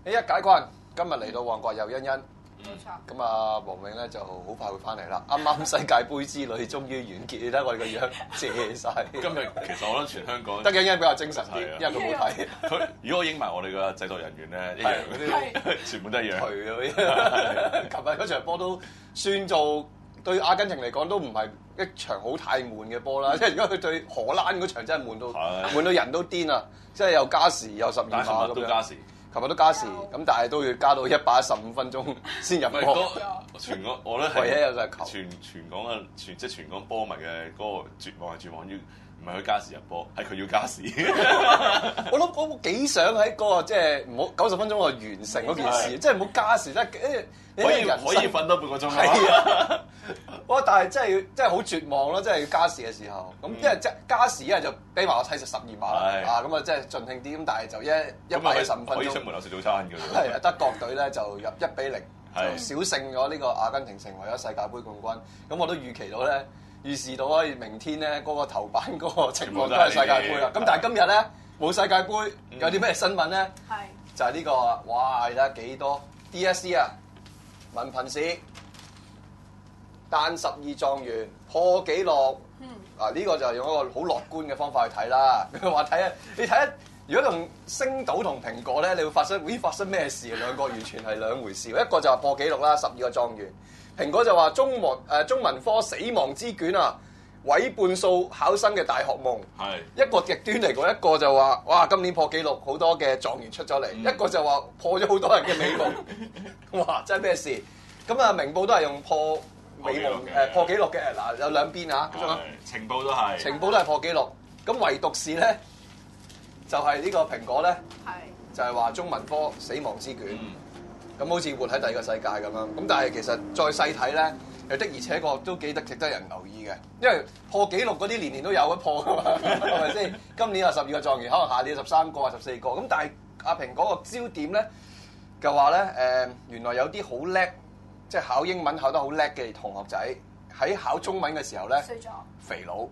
一解困，今日嚟到旺角又欣欣。冇錯。咁啊，黃永咧就好快會翻嚟啦。啱啱世界盃之旅終於完結，你睇我哋個樣謝晒。今日其實我覺得全香港得欣欣比較精神啲，係啊因為佢冇睇。佢如果我影埋我哋嘅製作人員咧，一樣嗰啲全部都一樣。頹啊！琴日嗰場波都算做對阿根廷嚟講都唔係一場好太悶嘅波啦。即係如果佢對荷蘭嗰場真係悶到人都癲啊！即係又加時又12碼咁樣。都加時。琴日都加時，咁但係都要加到115分鐘先入波。全港我覺得係唯一有就係球。全港嘅全港波迷嘅嗰個絕望係絕望於唔係佢加時入波，係佢要加時。我諗我幾想喺嗰個即係唔好90分鐘內完成嗰件事，即係唔好加時咧。可以瞓多半個鐘。係啊！哇！但係真係好絕望咯，即係要加時嘅時候。咁因為即係加時，一係就俾埋我睇12碼啦。咁啊，即係盡興啲。咁但係就115分鐘。可以出門口食早餐㗎。係啊，德國隊咧就入1-0，就小勝咗呢個阿根廷，成為咗世界盃冠軍。咁我都預期到咧，預示到可以明天咧嗰個頭版嗰個情況都係世界盃啦。咁但係今日咧冇世界盃，有啲咩新聞咧？係就係呢個哇！你睇下幾多 DSE 啊，文憑試單12狀元破紀錄。呢個就係用一個好樂觀嘅方法去睇啦。佢話睇下，你睇下，如果用星島同蘋果咧，你會發生咩事？兩個完全係兩回事。一個就話破紀錄啦，12個狀元。蘋果就話中文科死亡之卷啊，毀半數考生嘅大學夢。係一個極端嚟講，一個就話哇今年破紀錄，好多嘅狀元出咗嚟。一個就話破咗好多人嘅美夢。哇！真係咩事？咁啊，明報都係用破美夢破紀錄嘅。嗱，有兩邊啊。情報都係。情報都係破紀錄。咁唯獨是咧，就係呢個蘋果咧，就係話中文科死亡之卷。咁好似活喺第二個世界咁樣。咁但係其實再細睇咧，又的而且確都幾值得人留意嘅。因為破紀錄嗰啲年年都有得破㗎嘛，係咪先？今年有12個狀元，可能下年有13個啊、14個。咁但係阿蘋果個焦點咧，就話咧原來有啲好叻，即係考英文考得好叻嘅同學仔喺考中文嘅時候咧，肥佬。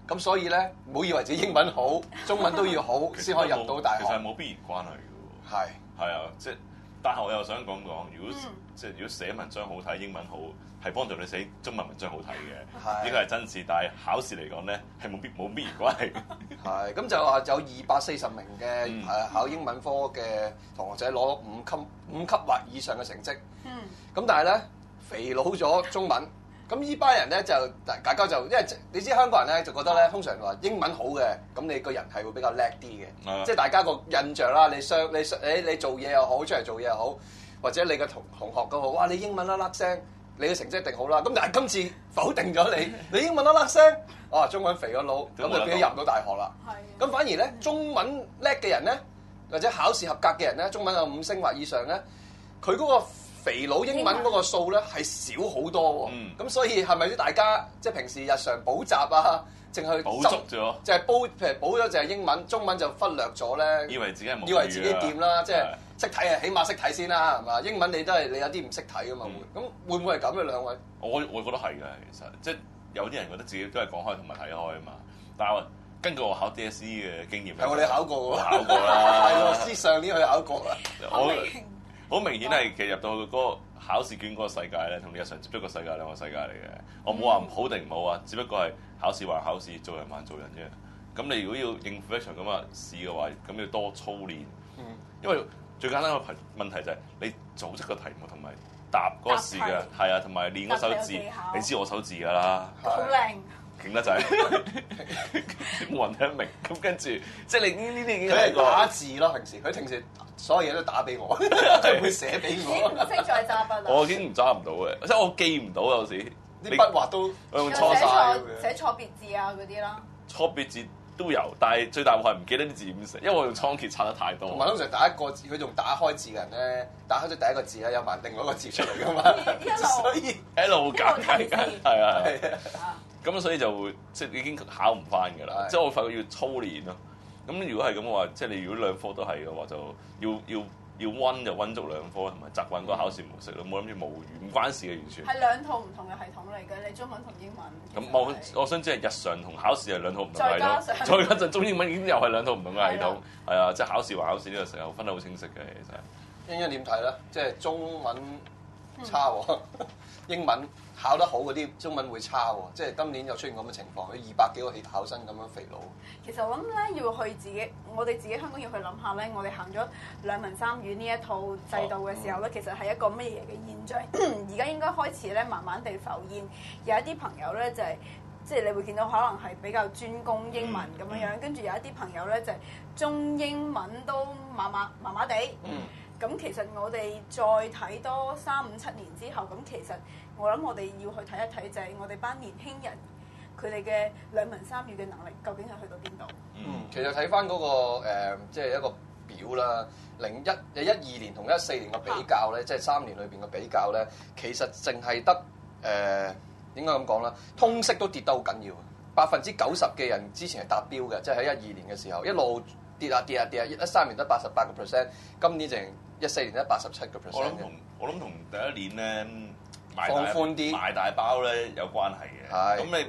咁所以咧，唔好以為自己英文好，中文都要好先可以入到大學。其實係冇必然關係嘅喎。係啊，即係，但係我又想講，如果寫文章好睇，英文好，係幫助你寫中文文章好睇嘅，呢個係真事。但係考試嚟講咧，係冇必然關係。係，咁就話有240名嘅考英文科嘅同學仔攞5級或以上嘅成績。咁但係咧，肥佬咗中文。咁呢班人咧就大家就因為你知香港人咧就覺得咧，通常話英文好嘅，咁你個人係會比較叻啲嘅。即係大家個印象啦，你做嘢又好，出嚟做嘢又好，或者你嘅同學都好，哇！你英文啦啦聲，你嘅成績一定好啦。咁但係今次否定咗你英文啦啦聲，中文肥咗佬，咁就變咗入唔到大學啦。咁反而咧，中文叻嘅人咧，或者考試合格嘅人咧，中文有5星或以上咧，佢嗰個肥佬英文嗰個數咧係少好多喎。咁所以係咪啲大家即係平時日常補習啊，淨係補足咗，就係譬如補咗就係英文，中文就忽略咗咧？以為自己係冇，以為自己掂啦，即係識睇啊，起碼識睇先啦，係嘛？英文你都係你有啲唔識睇噶嘛，咁會唔會係咁咧？兩位？我覺得係嘅，其實即係有啲人覺得自己都係講開同埋睇開啊嘛。但係根據我考 DSE 嘅經驗，係我哋考過喎，考過啦，係喎，上年去考過啦。好明顯係其實入到去嗰個考試卷嗰個世界咧，同你日常接觸個世界兩個世界嚟嘅。我冇話好定唔好啊，只不過係考試還考試，做人還做人啫。咁你如果要應付一場咁嘅試嘅話，咁要多操練。因為最簡單嘅問題就係你組織個題目同埋答嗰個試嘅，係啊，同埋練嗰手字。你知我手字㗎啦，好靚，勁得滯，冇人聽得明。咁跟住，即係你呢啲已經係打字咯。平時所有嘢都打俾我，佢會寫俾我。唔識再揸筆啦。我已經揸唔到嘅，即係我記唔到有時啲筆畫都我用錯晒，寫錯別字啊嗰啲啦。錯別字都有，但係最大鑊係唔記得啲字點寫，因為我用倉頡刷得太多。同埋通常打一個字，佢仲打開字嘅人咧，打開咗第一個字咧，有埋另外一個字出嚟噶嘛。所以一路揀，係啊。啊。咁所以就會即係已經考唔翻㗎啦。即係我發覺要操練咯。咁如果係咁嘅話，即係你如果兩科都係嘅話，就要溫就溫足兩科，同埋習慣個考試模式咯。冇諗住母語唔關事嘅完全。係兩套唔同嘅系統嚟嘅，你中文同英文。咁我想知係日常同考試係兩套唔同嘅系統。再加上中英文已經又係兩套唔同嘅系統。係啊，即係考試還考試呢個時候分得好清晰嘅其實。欣欣點睇咧？即係中文差喎，英文考得好嗰啲中文會差喎。即係今年又出現咁嘅情況，有200幾個考生咁樣肥佬。其實我諗咧，要去我哋自己香港要去諗下咧，我哋行咗兩文三語呢一套制度嘅時候咧，其實係一個乜嘢嘅現象？而家應該開始咧，慢慢地浮現。有一啲朋友咧就係、即係你會見到可能係比較專攻英文咁樣樣，跟住有一啲朋友咧就係、中英文都麻麻地。咁其實我哋再睇多3、5、7年之後，咁其實我諗我哋要去睇一睇，就係我哋班年輕人佢哋嘅兩文三語嘅能力究竟係去到邊度？其實睇翻嗰個即係一個表啦，12年同14年嘅比較咧，即係3年裏邊嘅比較咧，其實淨係得應該咁講啦，通識都跌得好緊要，90%嘅人之前係達標嘅，即係喺12年嘅時候一路跌啊，13年得88%，今年淨14年得87%嘅。我諗同第一年咧放寬啲賣大包咧有關係嘅。咁你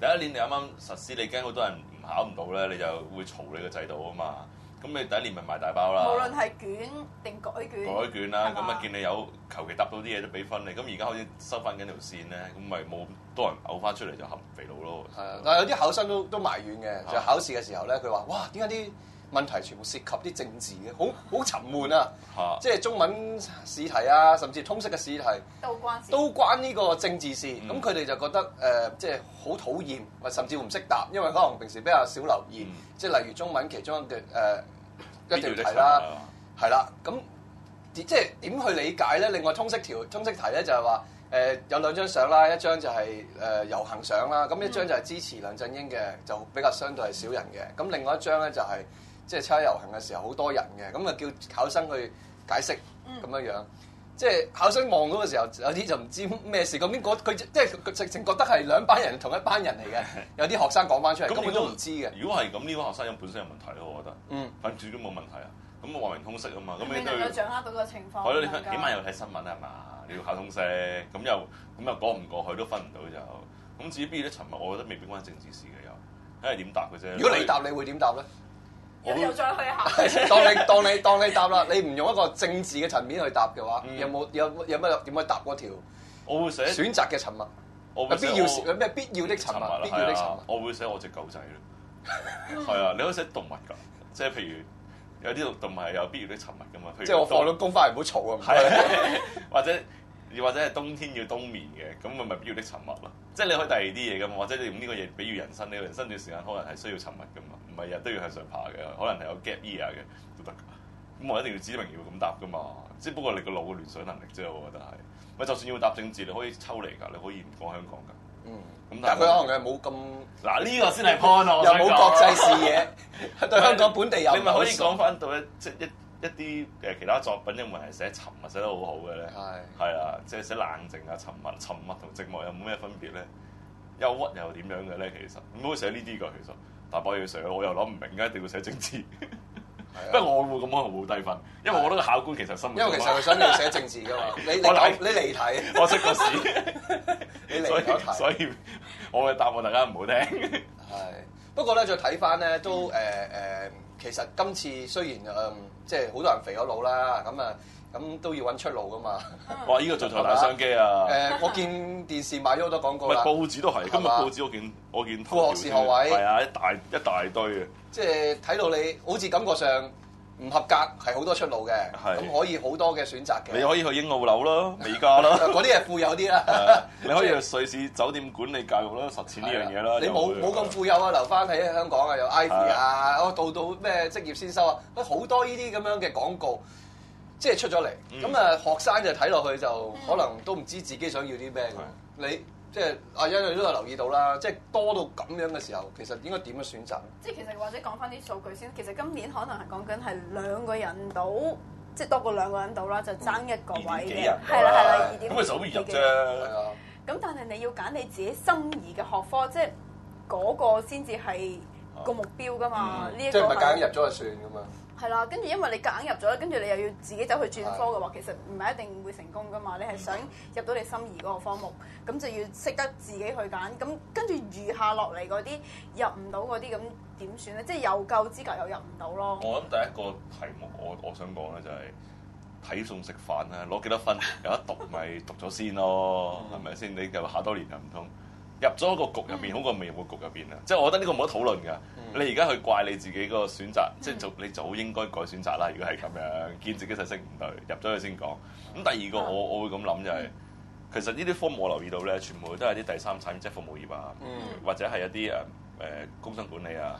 第一年你啱啱實施，你驚好多人考唔到咧，你就會嘈你個制度啊嘛。咁你第一年咪賣大包啦。無論係卷定改卷。改卷啦，咁啊見你有求其答到啲嘢都俾分你。咁而家好似收翻緊條線咧，咁咪冇多人嘔翻出嚟就含肥佬咯。係啊，但係有啲考生都埋怨嘅，就考試嘅時候咧，佢話：哇，點解啲問題全部涉及啲政治嘅，好沉悶啊！即係中文試題啊，甚至通識嘅試題都關呢個政治事。咁佢哋就覺得即係好討厭，或甚至乎唔識答，因為可能平時比較少留意。即係例如中文其中嘅一條題啦，係啦。咁即係點去理解咧？另外通識題咧就係話有2張相啦，一張就係遊行相啦，咁一張就係支持梁振英嘅，就比較相對係少人嘅。咁另外一張咧就係即係七一遊行嘅時候好多人嘅，咁啊叫考生去解釋咁樣樣。即係考生望到嘅時候，有啲就唔知咩事。咁佢即係佢直情覺得係兩班人同一班人嚟嘅。有啲學生講翻出嚟，根本都唔知嘅。如果係咁，呢個學生本身有問題咯，我覺得。反正都冇問題啊。咁話明通識啊嘛，咁你都要掌握到個情況。係咯，你起碼有睇新聞係嘛？你要考通識，咁又過唔過去都分唔到就。咁至於 B 咧，尋日我覺得未必關政治事嘅又，睇係點答嘅啫。如果你答，你會點答咧？又再去考。當你答啦，你唔用一個政治嘅層面去答嘅話，有咩點樣答嗰條？我會寫選擇嘅沉默。有咩必要的沉默？必要的沉默。我會寫我隻狗仔咯。係啊，你可以寫動物㗎，即係譬如有啲動物係有必要的沉默㗎嘛。即係我放咗工翻嚟唔好嘈啊！或者係冬天要冬眠嘅，咁咪必要的沉默咯。即係你可以第二啲嘢㗎嘛，或者你用呢個嘢比喻人生，你人生段時間可能係需要沉默㗎嘛，唔係日都要向上爬嘅，可能係有 gap year 嘅都得㗎。咁我一定要指明要咁答㗎嘛，只不過你個腦嘅聯想能力啫，我覺得係。咪就算要答政治，你可以抽離㗎，你可以唔講香港㗎。咁但係佢可能係冇咁嗱呢個先係 point 咯，又冇國際視野，對香港本地有。你咪可以講翻到一啲其他作品，因為係寫沉默寫得好好嘅咧，係啊，即係寫冷靜啊、沉默同寂寞有冇咩分別咧？憂鬱又點樣嘅咧？其實唔好寫呢啲㗎，其實大把嘢寫，我又諗唔明，點解一定要寫政治？不過我會咁講冇低分，因為我覺得個考官其實心目中，因為其實佢想你寫政治㗎嘛，你離題，我識個屎，你離咗題，所以我嘅答案大家唔好聽。係不過咧，再睇翻咧都其實今次雖然即係好多人肥咗腦啦，咁都要揾出路噶嘛。哇！呢個做台大商機啊！我見電視買咗好多廣告啦。報紙都係，今日報紙我見副學士學位係啊，一大堆嘅。即係睇到你好似感覺上唔合格，係好多出路嘅。咁可以好多嘅選擇嘅。你可以去英澳樓啦、美加啦，嗰啲係富有啲啦。你可以去瑞士酒店管理教育啦，實踐呢樣嘢啦。你冇咁富有啊，留翻喺香港啊，有 Ivy 啊，到咩職業先修啊，好多呢啲咁樣嘅廣告。即係出咗嚟，咁學生就睇落去就可能都唔知自己想要啲咩。你即係阿欣你都有留意到啦，即係多到咁樣嘅時候，其實應該點樣選擇？即係其實或者講翻啲數據先，其實今年可能係講緊係2個人到，即係多過2個人到啦，就爭一個位嘅。係啦，2.5。咁咪就好易入啫。咁但係你要揀你自己心儀嘅學科，即係嗰個先至係個目標㗎嘛。呢一個即係唔係夾硬入咗就算㗎嘛？係啦，跟住因為你夾硬入咗，跟住你又要自己走去轉科嘅話，其實唔係一定會成功噶嘛。你係想入到你心儀嗰個科目，咁就要識得自己去揀。咁跟住餘下落嚟嗰啲入唔到嗰啲，咁點算咧？即係有夠資格又入唔到咯。我諗第一個題目我想講咧就係睇餸食飯啊，攞幾多分有得讀咪讀咗先咯，係咪先？你又考多年又唔通入咗個局入邊好過未入個局入邊啊？即係我覺得呢個冇得討論㗎。你而家去怪你自己個選擇，即係你早應該改選擇啦。如果係咁樣，見自己實識唔對，入咗去先講。咁第二個我會咁諗就係，其實呢啲科目我留意到咧，全部都係啲第三產業，即係服務業啊，或者係一啲工商管理啊。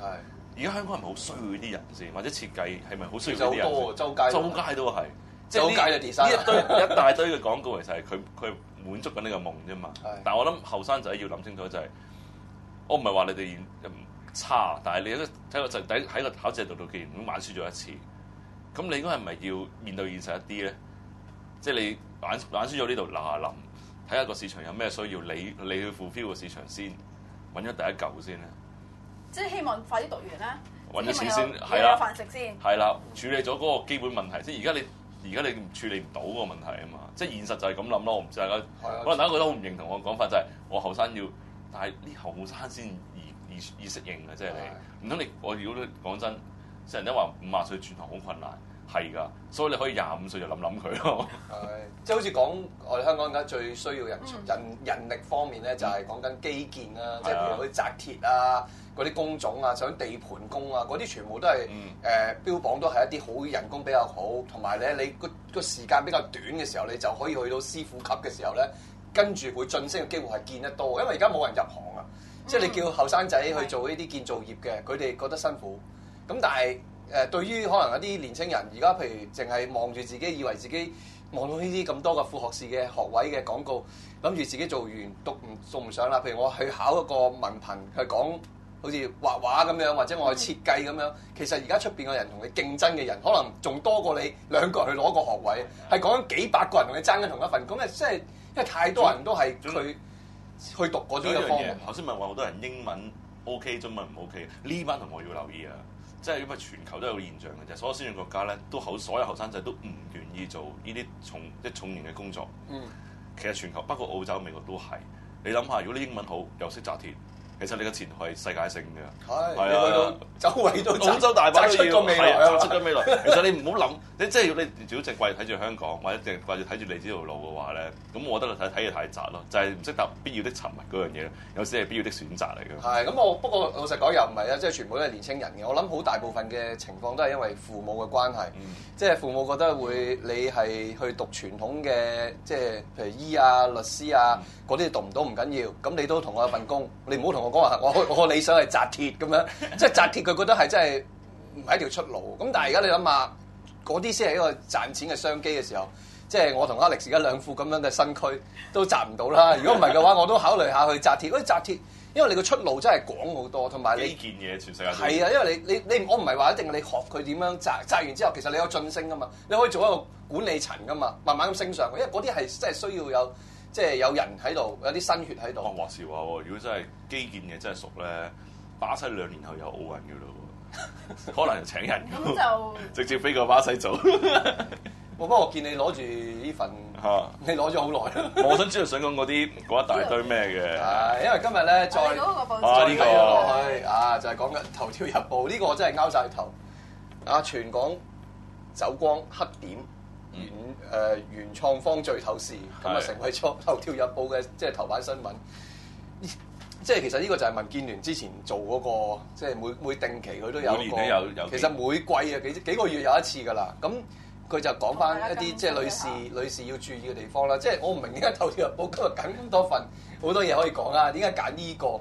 而家香港係咪好需要呢啲人先？或者設計係咪好需要呢啲人先？周街都係，即係呢一大堆嘅廣告，其實係佢滿足緊呢個夢啫嘛。但係我諗後生仔要諗清楚就係，我唔係話你哋差，但係你喺個考試度既然已經玩輸咗一次，咁你應該係咪要面對現實一啲咧？即係你玩輸咗呢度嗱臨，睇下個市場有咩需要，你去 fulfill 個市場先，揾咗第一嚿先咧。即係希望快啲讀完啦，揾咗錢先，係啦，有飯食先。係啦，處理咗嗰個基本問題，即係而家你處理唔到嗰個問題啊嘛。即係現實就係咁諗咯。我唔知大家可能大家覺得好唔認同我講法，就係我後生要，但係呢後生先易適應嘅，即係你唔通我如果講真，即係人哋話50歲轉行好困難，係㗎，所以你可以25歲就諗佢咯。即係好似講我哋香港而家最需要人力方面咧，就係講緊基建啦，即係譬如嗰啲紮鐵啊、嗰啲工種啊、想地盤工啊，嗰啲全部都係標榜都係一啲好人工比較好，同埋咧你個時間比較短嘅時候，你就可以去到師傅級嘅時候咧，跟住會晉升嘅機會係見得多，因為而家冇人入行啊，即係你叫後生仔去做呢啲建造業嘅，佢哋覺得辛苦，咁但係對於可能一啲年青人，而家譬如淨係望住自己，以為自己望到呢啲咁多嘅副學士嘅學位嘅廣告，諗住自己做完做唔上啦。譬如我去考一個文憑，去講好似畫畫咁樣，或者我去設計咁樣。其實而家出邊嘅人同你競爭嘅人，可能仲多過你2個人去攞個學位，係講緊幾百個人同你爭緊同一份工嘅，即係因為太多人都係去讀嗰啲嘅科目。頭先問話好多人英文 OK， 中文唔 OK， 呢班同學要留意啊！即係因為全球都有個現象嘅啫，所有先進國家咧所有後生仔都唔願意做呢啲重型嘅工作。其實全球包括澳洲、美國都係。你諗下，如果你英文好又識紮鐵，其實你嘅前途係世界性嘅。係啊，周圍都澳洲大把都要，出個未來，出緊未來。其實你唔好諗，你即係如果你只係掛住睇住香港，或者淨係掛住睇住你呢條路嘅話咧，咁我覺得你睇嘢太窄咯，就係唔識答必要的沉默嗰樣嘢，有時係必要的選擇嚟嘅。係咁，不過老實講又唔係啊，即係全部都係年青人嘅。我諗好大部分嘅情況都係因為父母嘅關係，即係父母覺得你係去讀傳統嘅，即係譬如醫啊、律師啊嗰啲讀唔到唔緊要，咁你都同我有份工，你唔好同我講話我理想係紮鐵咁樣，即係紮鐵佢覺得係真係唔係一條出路。咁但係而家你諗下，嗰啲先係一個賺錢嘅商機嘅時候，即係我同Alex而家兩副咁樣嘅身軀都紮唔到啦。如果唔係嘅話，我都考慮下去紮鐵。紮鐵，因為你個出路真係廣好多，同埋你基建嘢全世界係啊，因為你我唔係話一定你學佢點樣紮完之後，其實你有晉升噶嘛，你可以做一個管理層噶嘛，慢慢咁升上去。因為嗰啲係真係需要有即係有人喺度，有啲新血喺度。話時話喎，如果真係基建嘅真係熟咧，巴西2年後有奧運嘅咯喎，可能就請人咁就直接飛過巴西做。不過我見你攞住呢份，你攞咗好耐啦。我想知道想講嗰一大堆咩嘅？係因為今日咧再嗰個報紙呢個落去就係講緊頭條日報呢個我真係拗晒頭。全港走光黑點原創方最透視，咁成為咗頭條日報嘅即係頭版新聞。即係其實呢個就係民建聯之前做嗰個，即係每定期佢都有每年都有其實每季啊幾個月有一次㗎啦。咁佢就講翻一啲即係女士要注意嘅地方啦。即係我唔明點解頭條日報今日揀咁多份好多嘢可以講啊？點解揀呢個？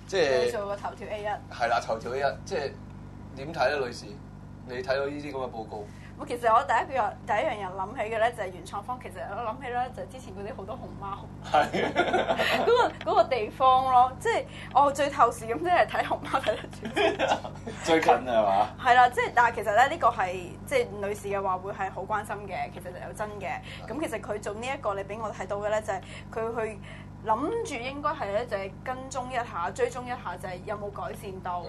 即係做個頭條 A1。係啦，頭條 A1，即係點睇咧，女士？你睇到呢啲咁嘅報告？其實我第一樣嘢諗起嘅咧就係原創方，其實我諗起咧就係之前嗰啲好多熊貓，嗰個地方咯，即係我最透視咁即係睇熊貓睇得最近係嘛？係啦，即係但係其實咧呢個係即係女士嘅話會係好關心嘅，其實就有真嘅。咁其實佢做呢一個你俾我睇到嘅咧就係佢去諗住應該係咧就係跟蹤一下、追蹤一下，就係有冇改善到。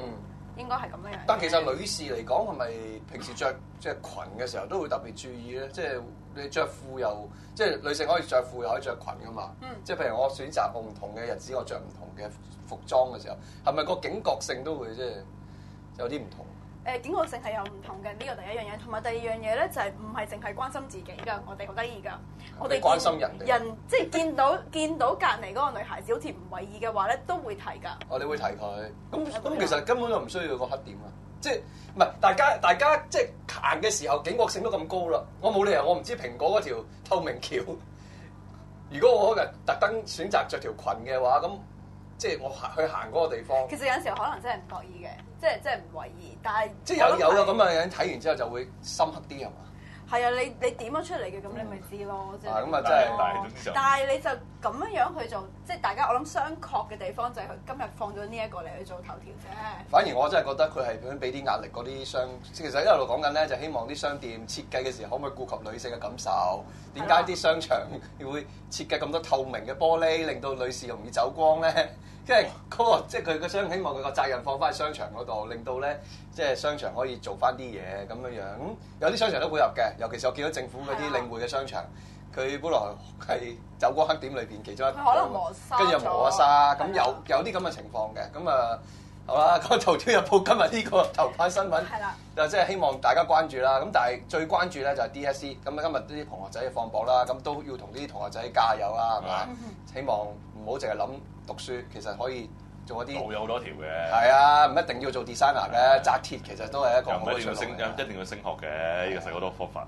應該係咁樣。但其實女士嚟講，係咪平時着即係裙嘅時候都會特別注意咧？即係你着褲又即係女性可以着褲又可以着裙噶嘛？即係譬如我選擇唔同嘅日子，我着唔同嘅服裝嘅時候，係咪個警覺性都會即係有啲唔同？警覺性係有唔同嘅，呢個第一樣嘢，同埋第二樣嘢咧就係唔係淨係關心自己㗎，我哋好得意㗎，我哋關心人哋，人即係見到隔離嗰個女孩子好似唔為意嘅話咧，都會提㗎。哦，你會提佢，咁其實根本就唔需要個黑點啊，即係唔係大家即係行嘅時候警覺性都咁高啦，我冇理由我唔知蘋果嗰條透明橋，如果我特登選擇着條裙嘅話，咁即係我去行嗰個地方。其實有陣時候可能真係唔覺意嘅，即係唔為意，但係即係有個咁嘅樣睇完之後就會深刻啲係嘛？係啊，你點咗出嚟嘅，咁你咪知咯，即係。咁啊，真係。但係你就咁樣去做，即係大家我諗相確嘅地方就係佢今日放咗呢一個嚟去做頭條啫。反而我真係覺得佢係想俾啲壓力嗰啲商，其實一路講緊咧，就希望啲商店設計嘅時候可唔可以顧及女性嘅感受？點解啲商場會設計咁多透明嘅玻璃，令到女士容易走光咧？即係即係佢個商希望佢個責任放翻喺商場嗰度，令到咧即係商場可以做翻啲嘢咁樣樣。有啲商場都配合嘅，尤其是我見到政府嗰啲領匯嘅商場，佢本來係走光黑點裏邊其中一個，可能磨砂，跟住又磨咗砂，咁有啲咁嘅情況嘅。咁啊，好啦，個頭條日報今日呢個頭版新聞，就即係希望大家關注啦。咁但係最關注咧就係 DSE，咁今日啲同學仔放榜啦，咁都要同啲同學仔加油啦，係嘛？希望唔好淨係諗讀書，其實可以做一啲路有好多條嘅。係啊，唔一定要做 designer 嘅，紮鐵其實都係一個好嘅出路。一定要升學嘅，呢個世界好多方法。